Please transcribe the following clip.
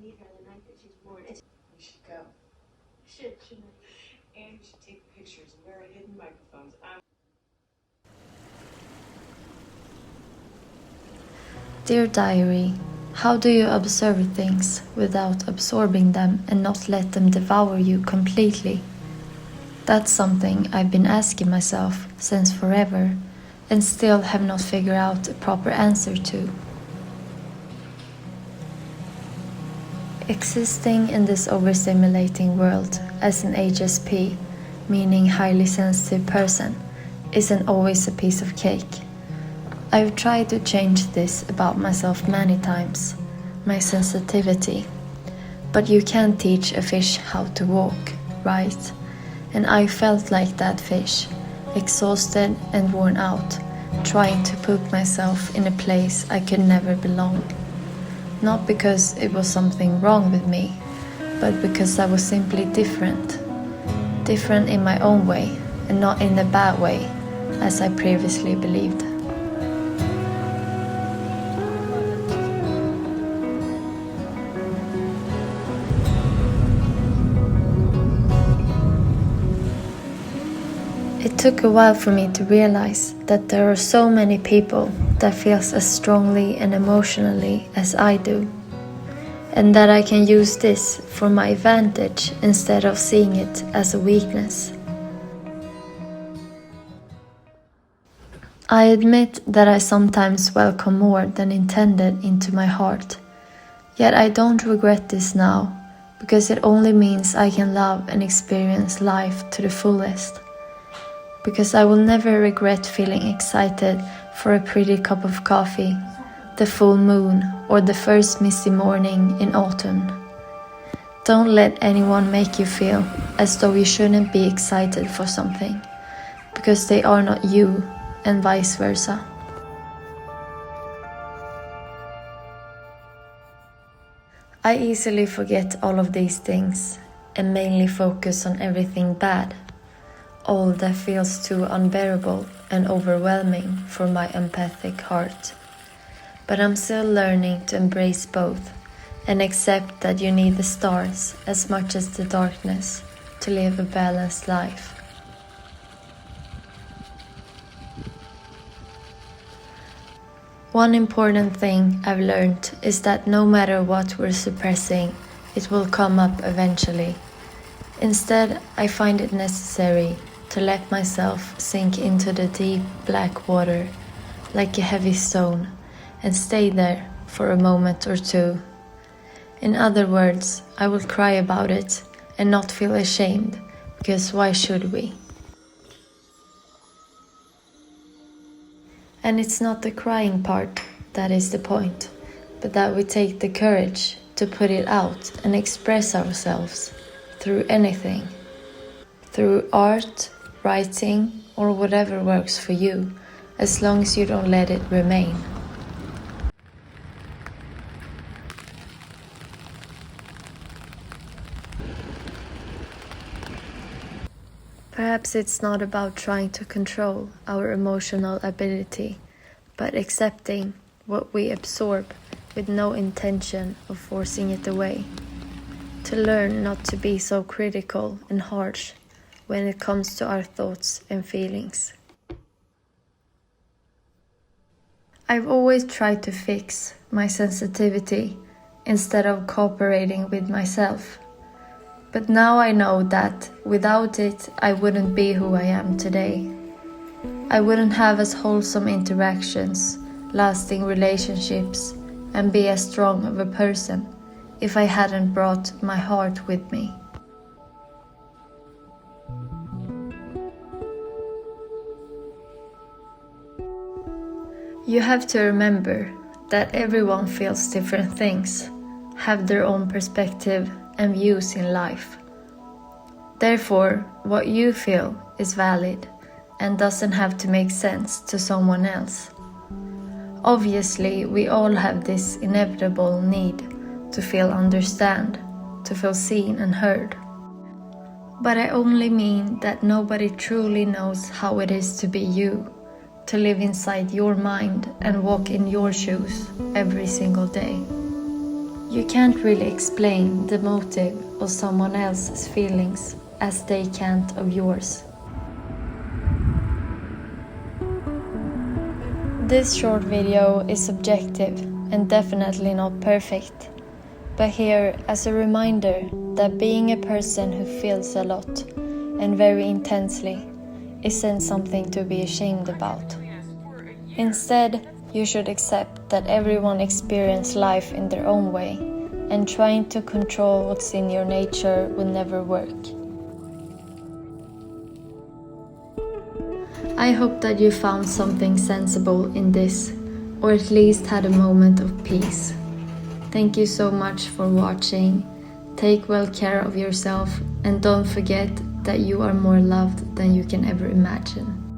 meet her the night that she's born. We should go. Shouldn't I? And we should take pictures and wear our hidden microphones. Dear Diary, how do you observe things without absorbing them and not let them devour you completely? That's something I've been asking myself since forever and still have not figured out a proper answer to. Existing in this overstimulating world as an HSP, meaning highly sensitive person, isn't always a piece of cake. I've tried to change this about myself many times, my sensitivity. But you can't teach a fish how to walk, right? And I felt like that fish, exhausted and worn out, trying to put myself in a place I could never belong. Not because it was something wrong with me, but because I was simply different. Different in my own way, and not in a bad way, as I previously believed. It took a while for me to realize that there are so many people that feels as strongly and emotionally as I do, and that I can use this for my advantage instead of seeing it as a weakness. I admit that I sometimes welcome more than intended into my heart, yet I don't regret this now, because it only means I can love and experience life to the fullest. Because I will never regret feeling excited for a pretty cup of coffee, the full moon, or the first misty morning in autumn. Don't let anyone make you feel as though you shouldn't be excited for something, because they are not you, and vice versa. I easily forget all of these things and mainly focus on everything bad. All that feels too unbearable and overwhelming for my empathic heart. But I'm still learning to embrace both and accept that you need the stars as much as the darkness to live a balanced life. One important thing I've learned is that no matter what we're suppressing, it will come up eventually. Instead, I find it necessary to let myself sink into the deep black water like a heavy stone and stay there for a moment or two. In other words, I will cry about it and not feel ashamed, because why should we? And it's not the crying part that is the point, but that we take the courage to put it out and express ourselves through anything. Through art, writing, or whatever works for you, as long as you don't let it remain. Perhaps it's not about trying to control our emotional ability, but accepting what we absorb with no intention of forcing it away. To learn not to be so critical and harsh when it comes to our thoughts and feelings. I've always tried to fix my sensitivity instead of cooperating with myself. But now I know that without it, I wouldn't be who I am today. I wouldn't have as wholesome interactions, lasting relationships, and be as strong of a person if I hadn't brought my heart with me. You have to remember that everyone feels different things, have their own perspective and views in life. Therefore, what you feel is valid and doesn't have to make sense to someone else. Obviously, we all have this inevitable need to feel understood, to feel seen and heard. But I only mean that nobody truly knows how it is to be you, to live inside your mind and walk in your shoes every single day. You can't really explain the motive of someone else's feelings as they can't of yours. This short video is subjective and definitely not perfect, but here as a reminder that being a person who feels a lot and very intensely isn't something to be ashamed about. Instead, you should accept that everyone experiences life in their own way, and trying to control what's in your nature will never work. I hope that you found something sensible in this, or at least had a moment of peace. Thank you so much for watching. Take well care of yourself, and don't forget that you are more loved than you can ever imagine.